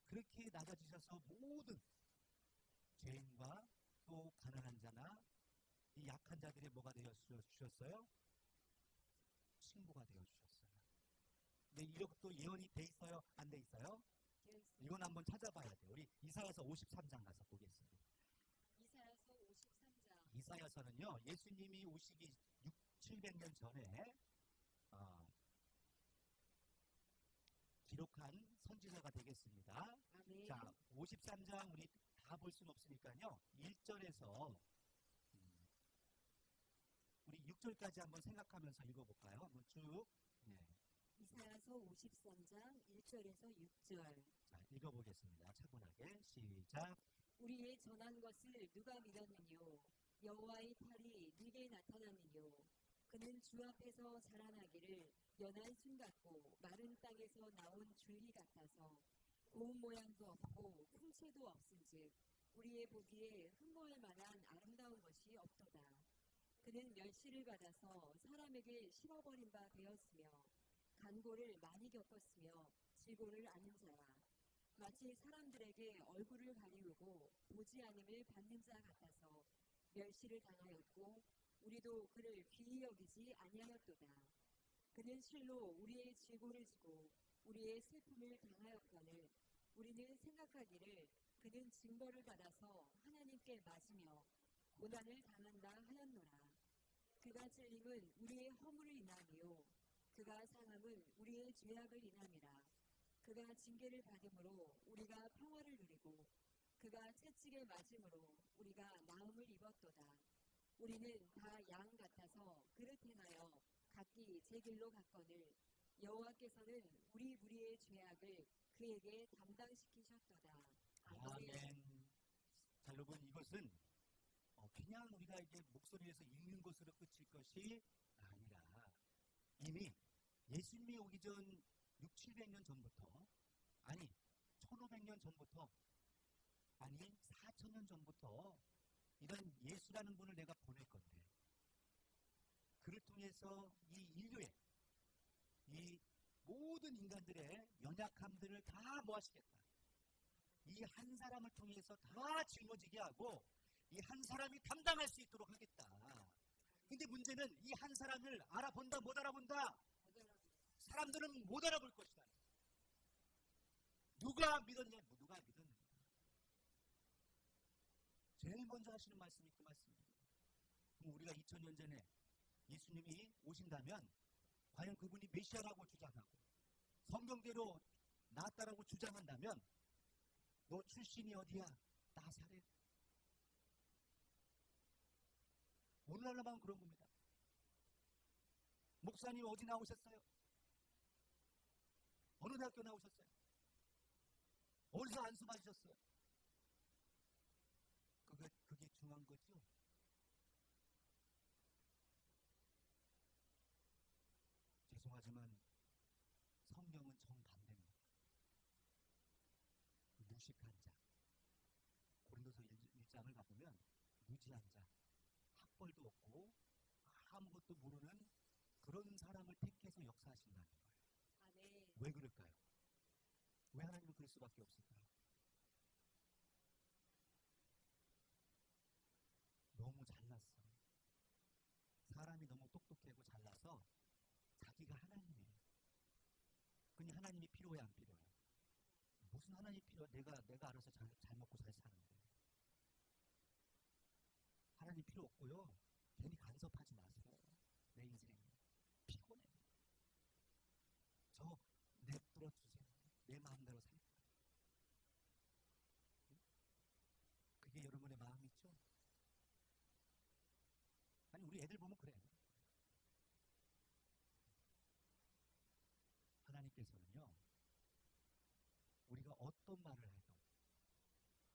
그렇게 낮아지셔서 모든 죄인과 또 가난한 자나 이 약한 자들의 뭐가 되어 주셨어요? 친구가 되어 주셨어요. 근데 이것도 예언이 돼 있어요? 안 돼 있어요? 이건 한번 찾아봐야 돼요. 우리 이사야서 53장 가서 보겠습니다. 이사야서 53장. 이사야서는요, 예수님이 오시기 700년 전에 기록한 선지서가 되겠습니다. 아멘. 자, 53장 우리 다 볼 수는 없으니까요. 1절에서 우리 6절까지 한번 생각하면서 읽어볼까요? 한번 쭉. 네. 이사야서 53장 1절에서 6절. 자, 읽어보겠습니다. 차분하게 시작. 우리의 전한 것을 누가 믿었느뇨? 여호와의 팔이 네게 나타났느뇨? 그는 주 앞에서 자라나기를 연한 순 같고 마른 땅에서 나온 줄기 같아서 고운 모양도 없고 풍채도 없은즉 우리의 보기에 흠모할 만한 아름다운 것이 없도다. 그는 멸시를 받아서 사람에게 씹어버린 바 되었으며 간고를 많이 겪었으며 질고를 아는 자라. 마치 사람들에게 얼굴을 가리우고 보지 않음을 받는 자 같아서 멸시를 당하였고 우리도 그를 귀히 여기지 아니하였도다. 그는 실로 우리의 질고를 지고 우리의 슬픔을 당하였거늘 우리는 생각하기를 그는 징벌을 받아서 하나님께 맞으며 고난을 당한다 하였노라. 그가 찔림은 우리의 허물을 인함이요 그가 상함은 우리의 죄악을 인함이라. 그가 징계를 받음으로 우리가 평화를 누리고 그가 채찍에 맞음으로 우리가 나음을 입었도다. 우리는 다 양 같아서 그릇 행하여 각기 제 길로 갔거늘 여호와께서는 우리 무리의 죄악을 그에게 담당시키셨도다. 아멘. 자, 여러분 이것은 그냥 우리가 이제 목소리에서 읽는 것으로 끝일 것이 아니라 이미 예수님이 오기 전 6, 700년 전부터, 아니 1500년 전부터, 아니 4000년 전부터 이런 예수라는 분을 내가 보낼 건데 그를 통해서 이 인류의 이 모든 인간들의 연약함들을 다 모아시겠다. 이 한 사람을 통해서 다 짊어지게 하고 이 한 사람이 감당할 수 있도록 하겠다. 근데 문제는 이 한 사람을 알아본다 못 알아본다? 사람들은 못 알아볼 것이다. 누가 믿었냐? 누가 믿었냐? 제일 먼저 하시는 말씀이 그 말씀입니다. 그럼 우리가 2000년 전에 예수님이 오신다면 과연 그분이 메시아라고 주장하고 성경대로 나았다라고 주장한다면 너 출신이 어디야? 나사렛. 오늘날만 그런 겁니다. 목사님 어디 나오셨어요? 어느 대학교 나오셨어요? 어디서 안수 받으셨어요? 그게 중요한 거죠. 죄송하지만 성경은 정반대입니다. 무지한 자, 학벌도 없고 아무것도 모르는 그런 사람을 택해서 역사하신다는 거예요. 아멘. 왜 그럴까요? 왜 하나님은 그럴 수밖에 없을까요? 너무 잘났어. 사람이 너무 똑똑하고 잘나서 자기가 하나님이에요. 그니 하나님이 필요해 안 필요해? 무슨 하나님이 필요해? 내가 알아서 잘 먹고 잘 사는데. 하나님 필요 없고요. 괜히 간섭하지 마세요. 내 인생에 피곤해. 저 냅둬 주세요. 내 마음대로 살 거예요. 그게 여러분의 마음이죠? 아니 우리 애들 보면 그래. 하나님께서는요. 우리가 어떤 말을 해도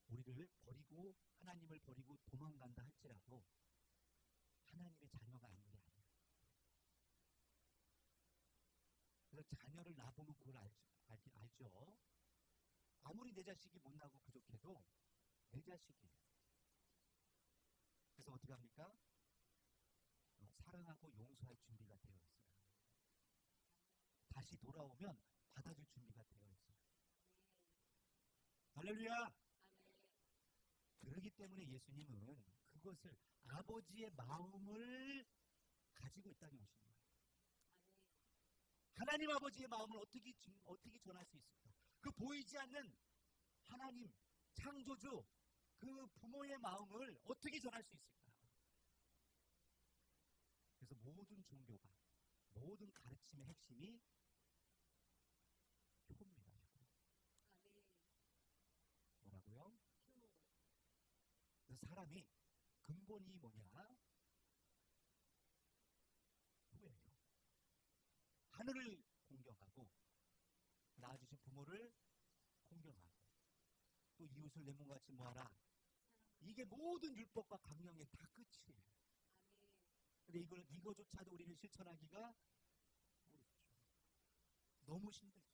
우리를 버리고 하나님을 버리고 도망간다 할지라도 하나님의 자녀가 아닌 게 아니에요. 그래서 자녀를 낳아보면 그걸 알죠. 아무리 내 자식이 못나고 부족해도 내 자식이에요. 그래서 어떻게 합니까? 사랑하고 용서할 준비가 되어 있어요. 다시 돌아오면 받아줄 준비가 되어 있어요. 할렐루야! 그렇기 때문에 예수님은 그것을 아버지의 마음을 가지고 이 땅에 오신 거예요. 하나님 아버지의 마음을 어떻게 전할 수 있을까? 그 보이지 않는 하나님, 창조주, 그 부모의 마음을 어떻게 전할 수 있을까? 그래서 모든 종교가, 모든 가르침의 핵심이 효입니다. 뭐라고요? 그래서 사람이 근본이 뭐냐? 효예요. 하늘을 공경하고 낳아주신 부모를 공경하고 또 이웃을 내 몸같이 뭐하라? 이게 모든 율법과 강령의 다 끝이에요. 근데 이거조차도 우리는 실천하기가 어렵죠. 너무 힘들죠.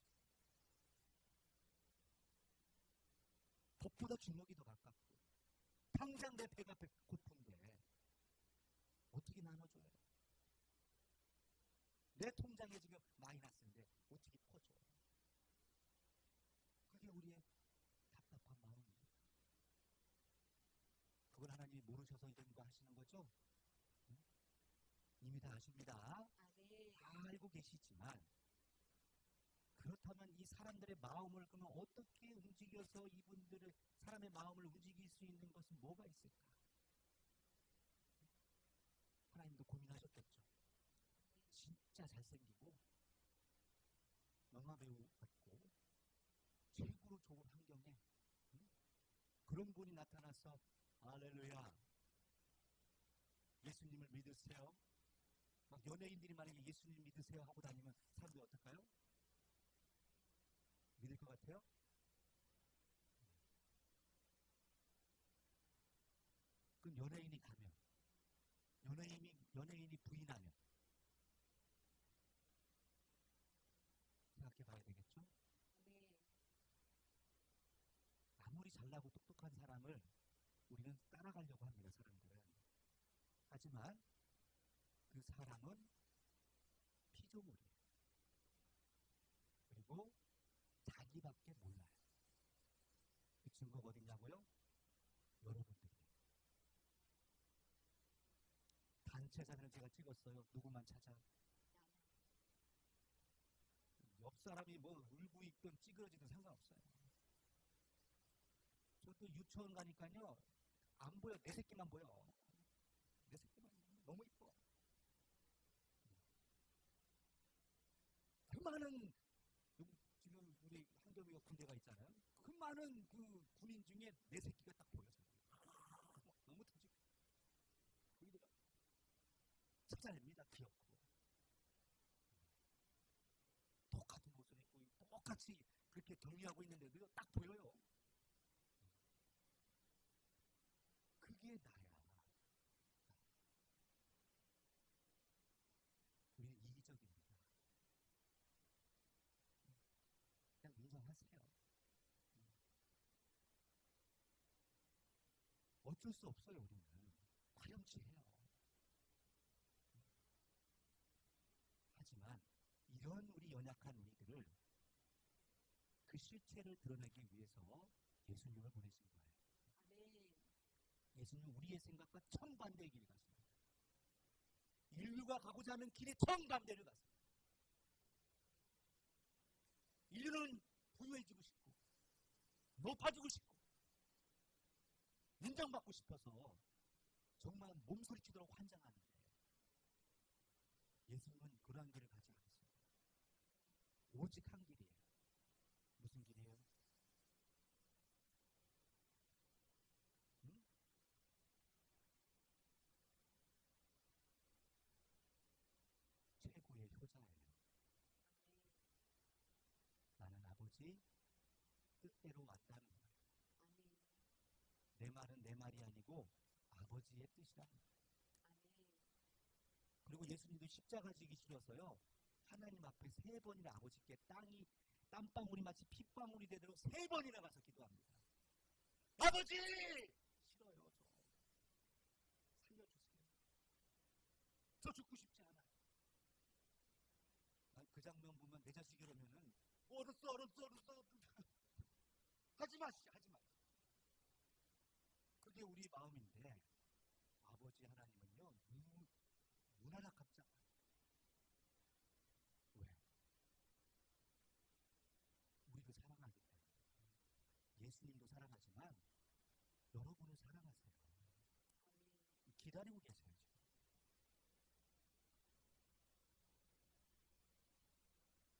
법보다 주먹이 더 가깝고 당장 내 배가 고픈데 어떻게 나눠줘요? 내 통장에 지금 마이너스인데 어떻게 퍼줘요? 그게 우리의 답답한 마음이에요. 그걸 하나님이 모르셔서 이런 거 하시는 거죠? 응? 이미 다 아십니다. 다 알고 계시지만 그렇다면 이 사람들의 마음을 그러면 어떻게 움직여서 이분들의 사람의 마음을 움직일 수 있는 것은 뭐가 있을까? 하나님도 고민하셨겠죠. 진짜 잘생기고 영화배우 같고 최고로 좋은 환경에 그런 분이 나타나서 할렐루야 예수님을 믿으세요. 막 연예인들이 만약에 예수님 믿으세요 하고 다니면 사람들이 어떨까요? 믿을 것 같아요? 그럼 연예인이 가면 연예인이 부인하면 생각해 봐야 되겠죠? 아무리 잘나고 똑똑한 사람을 우리는 따라가려고 합니다. 사람들은. 하지만 그 사람은 피조물이에요. 그리고 자기밖에 몰라요. 그 증거가 어딨냐고요? 여러분들이에요. 단체 사진을 제가 찍었어요. 누구만 찾아? 옆 사람이 뭐 울고 있든 찌그러지든 상관없어요. 저도 유치원 가니까요. 안 보여. 내 새끼만 보여. 내 새끼만 너무 이뻐. 그 많은 지금 우리 한겸이가 군대가 있잖아요. 그 많은 그 군인 중에 내 새끼가 딱 보여서 너무 터지고 거기다가 찾아냅니다. 귀엽고 똑같은 옷을 입고 똑같이 그렇게 격리하고 있는데도 딱 보여요. 그게 나야. 우리는 이기적입니다. 그냥 인정하세요. 어쩔 수 없어요, 우리는. 파렴치해요. 하지만 이런 우리 연약한 우리들을 그 실체를 드러내기 위해서 예수님을 보내신 거예요. 아멘. 예수님은 우리의 생각과 정반대의 길을 갔습니다. 인류가 가고자 하는 길의 정반대를 갔습니다. 인류는 부유해지고 싶고 높아지고 싶고 인정받고 싶어서 정말 몸소리치도록 환장하는데 예수님은 그러한 길을 가지 않았습니다. 오직 한 길이에요. 무슨 길이에요? 응? 최고의 효자예요. 나는 아버지 뜻대로 왔다는 거예요. 아멘. 내 말은 내 말이 아니고 아버지의 뜻이라는 거예요. 아멘. 그리고 예수님도 십자가 지기 싫어서요. 하나님 앞에 3번이나 아버지께 땀방울이 마치 핏방울이 되도록 3번이나 가서 기도합니다. 아버지! 싫어요. 살려주세요. 저 죽고 싶지 않아요. 난 그 장면 보면 내 자식이 그러면은 얼었어. 하지 마시오. 그게 우리 마음인데 아버지 하나님은요. 문화나 깜짝. 왜? 우리를 사랑하기 때문에. 예수님도 사랑하지만 여러분을 사랑하세요. 기다리고 계세요.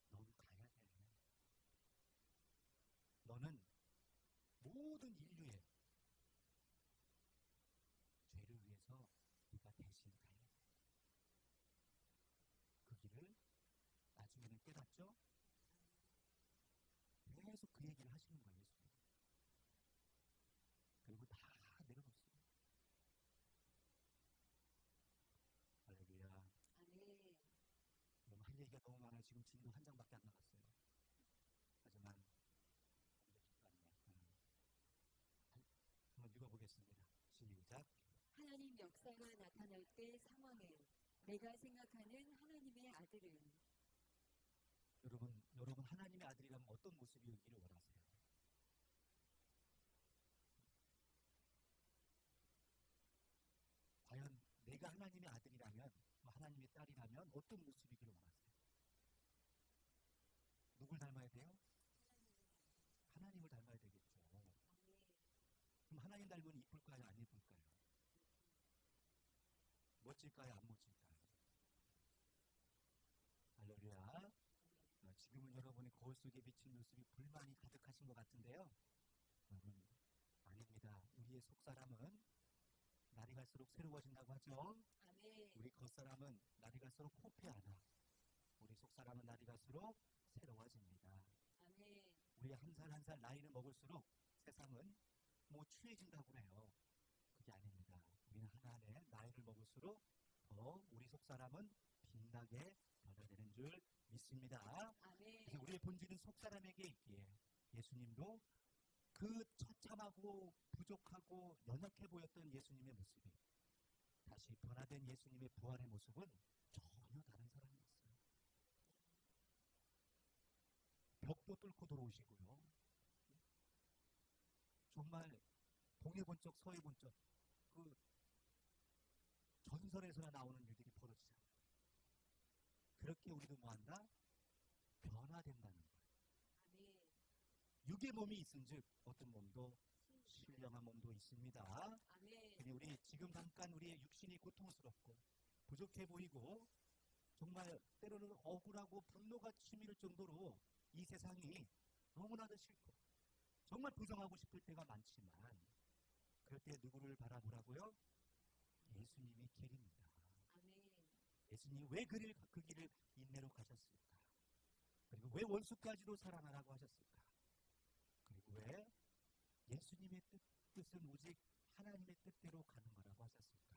지금. 너는 가야 돼. 너는 모든 인류의 죄를 위해서 네가 대신 가야 돼. 그 길을 나중에는 깨닫죠? 계속 그 얘기를 하시는 거예요. 예수님. 그리고 다 내려놓습니다. 할렐루야. 아멘. 여러분 할 얘기가 너무 많아요. 지금 진도 한 장밖에 안 나갔어요. 하지만 한번 읽어보겠습니다. 시작. 하나님 역사가 나타날 때 상황은 내가 생각하는 하나님의 아들은 여러분 하나님의 아들이라면 어떤 모습이기를 원하세요? 과연 내가 하나님의 아들이라면, 하나님의 딸이라면 어떤 모습이기를 원하세요? 누굴 닮아야 돼요? 하나님을 닮아야 되겠죠. 그럼 하나님 닮으면 이쁠까요? 안 이쁠까요? 멋질까요? 안 멋질까요? 할렐루야. 지금은 여러분의 거울 속에 비친 모습이 불만이 가득하신 것 같은데요. 여러분, 아닙니다. 우리의 속사람은 날이 갈수록 새로워진다고 하죠. 아멘. 우리 겉사람은 날이 갈수록 포폐하나 우리 속사람은 날이 갈수록 새로워집니다. 아멘. 우리 한 살 한 살 나이를 먹을수록 세상은 취해진다고 해요. 그게 아닙니다. 우리는 하나하나 나이를 먹을수록 더 우리 속사람은 빛나게 변화되는 줄 믿습니다. 아멘. 그래서 우리의 본질은 속사람에게 있기에 예수님도 그 처참하고 부족하고 연약해 보였던 예수님의 모습이 다시 변화된 예수님의 부활의 모습은 전혀 다른 사람이었어요. 벽도 뚫고 들어오시고요. 정말 동해 본 적 서해 본 적 그 전설에서나 나오는 일들이 벌어지잖아요. 그렇게 우리도 뭐한다? 변화된다는 거예요. 아멘. 육의 몸이 있은즉 어떤 몸도 신령한 몸도 있습니다. 아멘. 근데 우리 지금 잠깐 우리의 육신이 고통스럽고 부족해 보이고 정말 때로는 억울하고 분노가 치밀을 정도로 이 세상이 너무나도 싫고 정말 부정하고 싶을 때가 많지만 그럴 때 누구를 바라보라고요? 예수님의 길입니다. 아멘. 예수님이 왜 그 길을 인내로 가셨을까? 그리고 왜 원수까지도 사랑하라고 하셨을까? 그리고 왜 예수님의 뜻은 오직 하나님의 뜻대로 가는 거라고 하셨을까?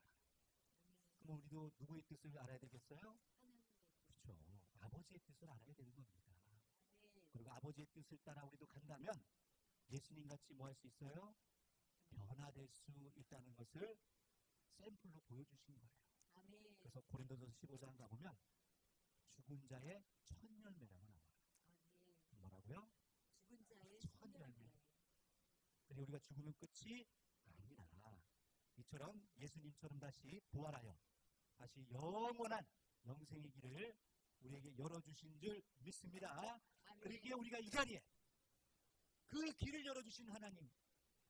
그럼 우리도 누구의 뜻을 알아야 되겠어요? 그렇죠. 아버지의 뜻을 알아야 되는 겁니다. 그리고 아버지의 뜻을 따라 우리도 간다면 예수님 같이 뭐 할 수 있어요? 변화될 수 있다는 것을 샘플로 보여주신 거예요. 아멘. 그래서 고린도전서 15장 가보면 죽은 자의 첫 열매라고 나와요. 아멘. 뭐라고요? 죽은 자의 첫 첫 열매. 그리고 우리가 죽으면 끝이 아니라 이처럼 예수님처럼 다시 부활하여 다시 영원한 영생의 길을 우리에게 열어주신 줄 믿습니다. 그러기에 우리가 이 자리에 그 길을 열어주신 하나님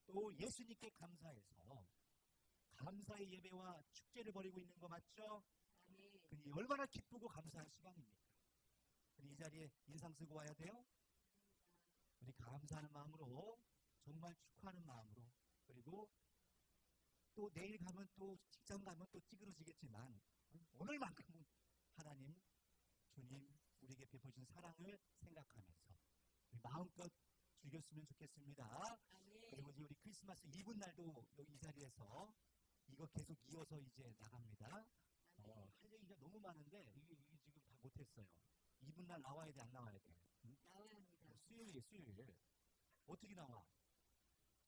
또 예수님께 감사해서 감사의 예배와 축제를 벌이고 있는 거 맞죠? 아멘. 그니 얼마나 기쁘고 감사한 시간입니까? 그니 이 자리에 인상 쓰고 와야 돼요? 우리 감사하는 마음으로 정말 축하하는 마음으로 그리고 또 내일 가면 또 직장 가면 또 찌그러지겠지만 오늘만큼은 하나님 주님 우리에게 베푸신 사랑을 생각하면서 우리 마음껏 즐겼으면 좋겠습니다. 아멘. 그리고 이제 우리 크리스마스 이브 날도 여기 이 자리에서 이거 계속 이어서 이제 나갑니다. 아멘. 할 얘기가 너무 많은데 이게 지금 다 못했어요. 이브 날 나와야 돼 안 나와야 돼? 응? 나와야 합니다. 수요일 어떻게 나와?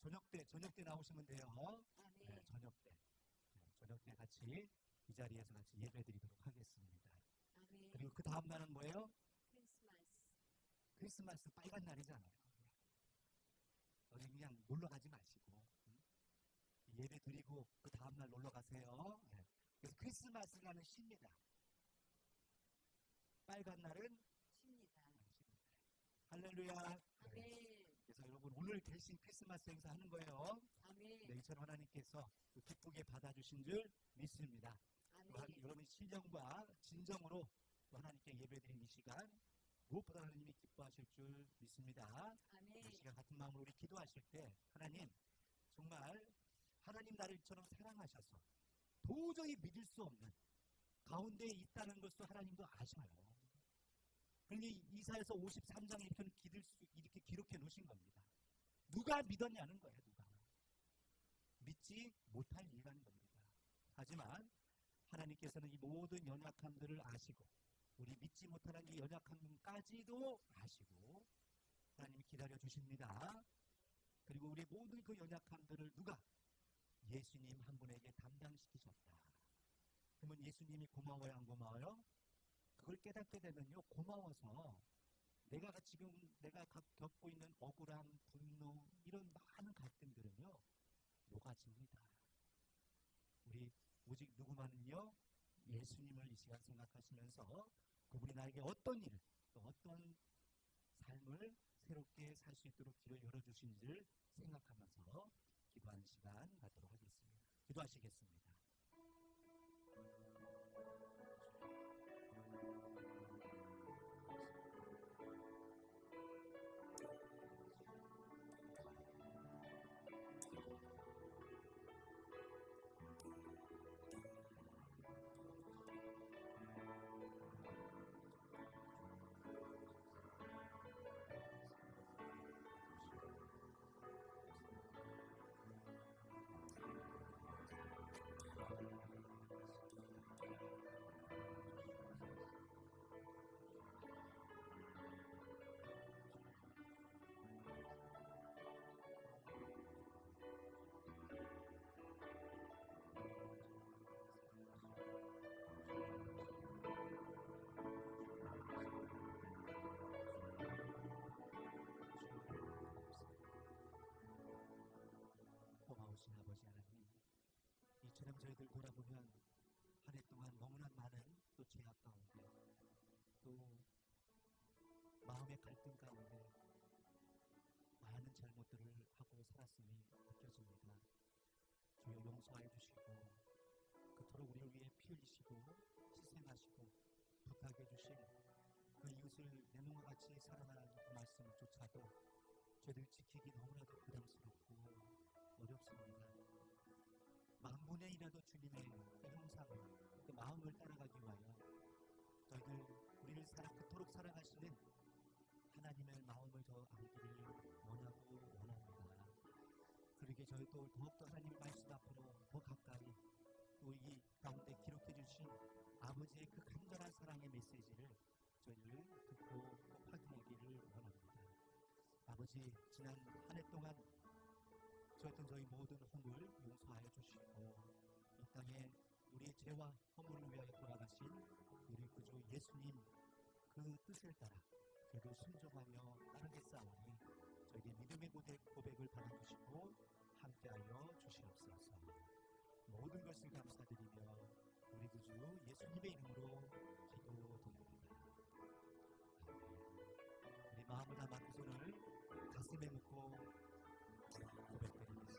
저녁 때 나오시면 돼요. 아멘. 네, 저녁 때 같이 이 자리에서 같이 예배드리도록 하겠습니다. 아멘. 그리고 그 다음 날은 뭐예요? 크리스마스. 크리스마스 빨간 날이잖아요. 여기 그냥 놀러 가지 마시고 예배 드리고 그 다음 날 놀러 가세요. 네. 그래서 크리스마스라는 시입니다. 빨간 날은 쉽니다. 할렐루야. 아멘. 그래서 여러분 오늘 대신 크리스마스 행사 하는 거예요. 아멘. 네, 이처럼 하나님께서 기쁘게 받아주신 줄 믿습니다. 또 아멘. 여러분의 신령과 진정으로 또 하나님께 예배드린 이 시간 무엇보다 하나님이 기뻐하실 줄 믿습니다. 이 아멘. 시간 같은 마음으로 우리 기도하실 때 하나님 정말 하나님 나를 이처럼 사랑하셔서 도저히 믿을 수 없는 가운데 있다는 것도 하나님도 아셔요. 그러니 이사야서 53장에 이렇게 기록해 놓으신 겁니다. 누가 믿었냐는 거예요. 누가 믿지 못할 이유라는 겁니다. 하지만 하나님께서는 이 모든 연약함들을 아시고 우리 믿지 못하는 이 연약함까지도 아시고 하나님이 기다려 주십니다. 그리고 우리 모든 그 연약함들을 누가? 예수님 한 분에게 담당시키셨다. 그러면 예수님이 고마워요 안 고마워요? 그걸 깨닫게 되면요 고마워서 내가 겪고 있는 억울함, 분노 이런 많은 갈등들은요 녹아집니다. 우리 오직 누구만은요 예수님을 이 시간 생각하시면서 그분이 나에게 어떤 일, 또 어떤 삶을 새롭게 살 수 있도록 길을 열어주신지를 생각하면서 기도하는 시간 갖도록 하겠습니다. 기도하시겠습니다. 고마우신 아버지 하나님, 이처럼 저희들 돌아보면 한 해 동안 너무나 많은 또 죄악 가운데 또 마음의 갈등 가운데 많은 잘못들을 하고 살았음이 느껴집니다. 주여 용서해 주시고 그토록 우리를 위해 피 흘리시고 희생하시고 부탁해 주신 그 이웃을 내 몸과 같이 사랑하는 그 말씀조차도 저희들 지키기 너무나도 부담스럽고 어렵습니다. 만분의 일이라도 주님의 그 형상을 그 마음을 따라가기 위하여 저희들 우리를 그토록 사랑하시는 하나님의 마음을 더 알기를 원하고 원합니다. 그러기에 저희 또 더욱더 하나님 말씀 앞으로 더 가까이 또 이 가운데 기록해 주신 아버지의 그 간절한 사랑의 메시지를 저희를 듣고 꼭 확인하기를 원합니다. 아버지 지난 한 해 동안 저희 모든 허물 용서하여 주시고 이 땅에 우리의 죄와 허물을 위하여 돌아가신 우리 구주 예수님 그 뜻을 따라 그를 순종하며 따르겠사오니 저에게 믿음의 고백을 받아주시고 함께하여 주시옵소서. 모든 것을 감사드리며 우리 구주 예수님의 이름으로 기도드립니다. 우리 마음을 담아 두 손을 가슴에 묻고 고백드리겠습니다.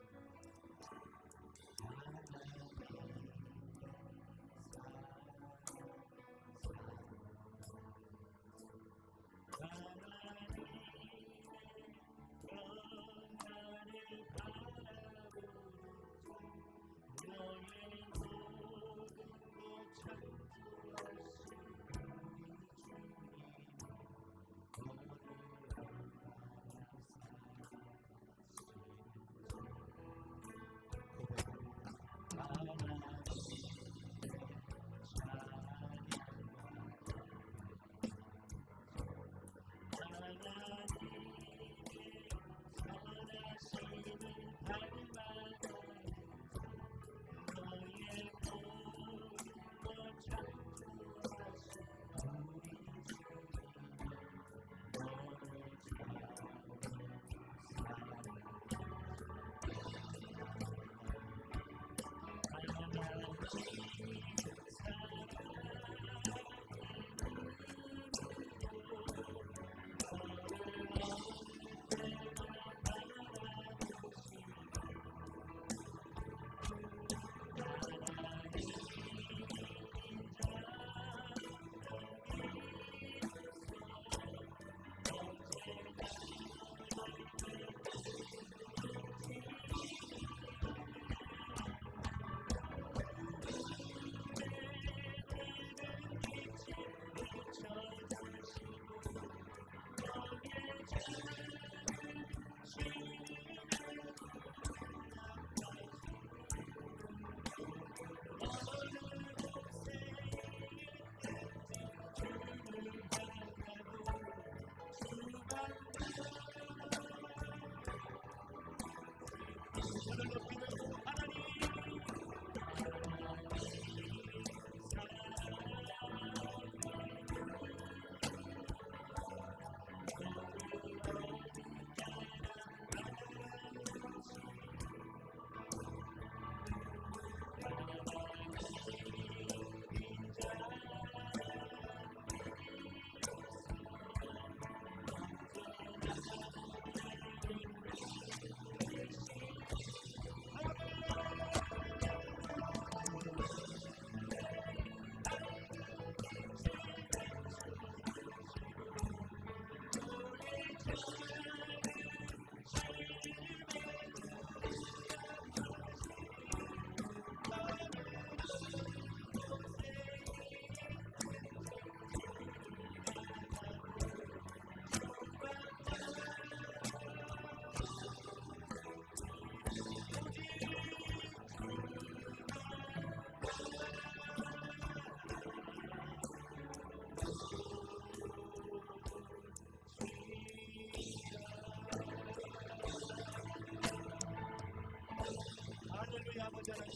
할렐루야. 아버지 하나님,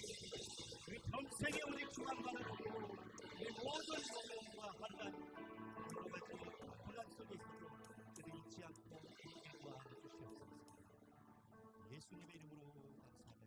우리 평생에 우리 중앙만을 보고 우리 모든 어려움과 환난 여러 가지 혼란 속에 있어도 그를 잊지 않고 인도하여 주시옵소서. 예수님의 이름으로 감사합니다.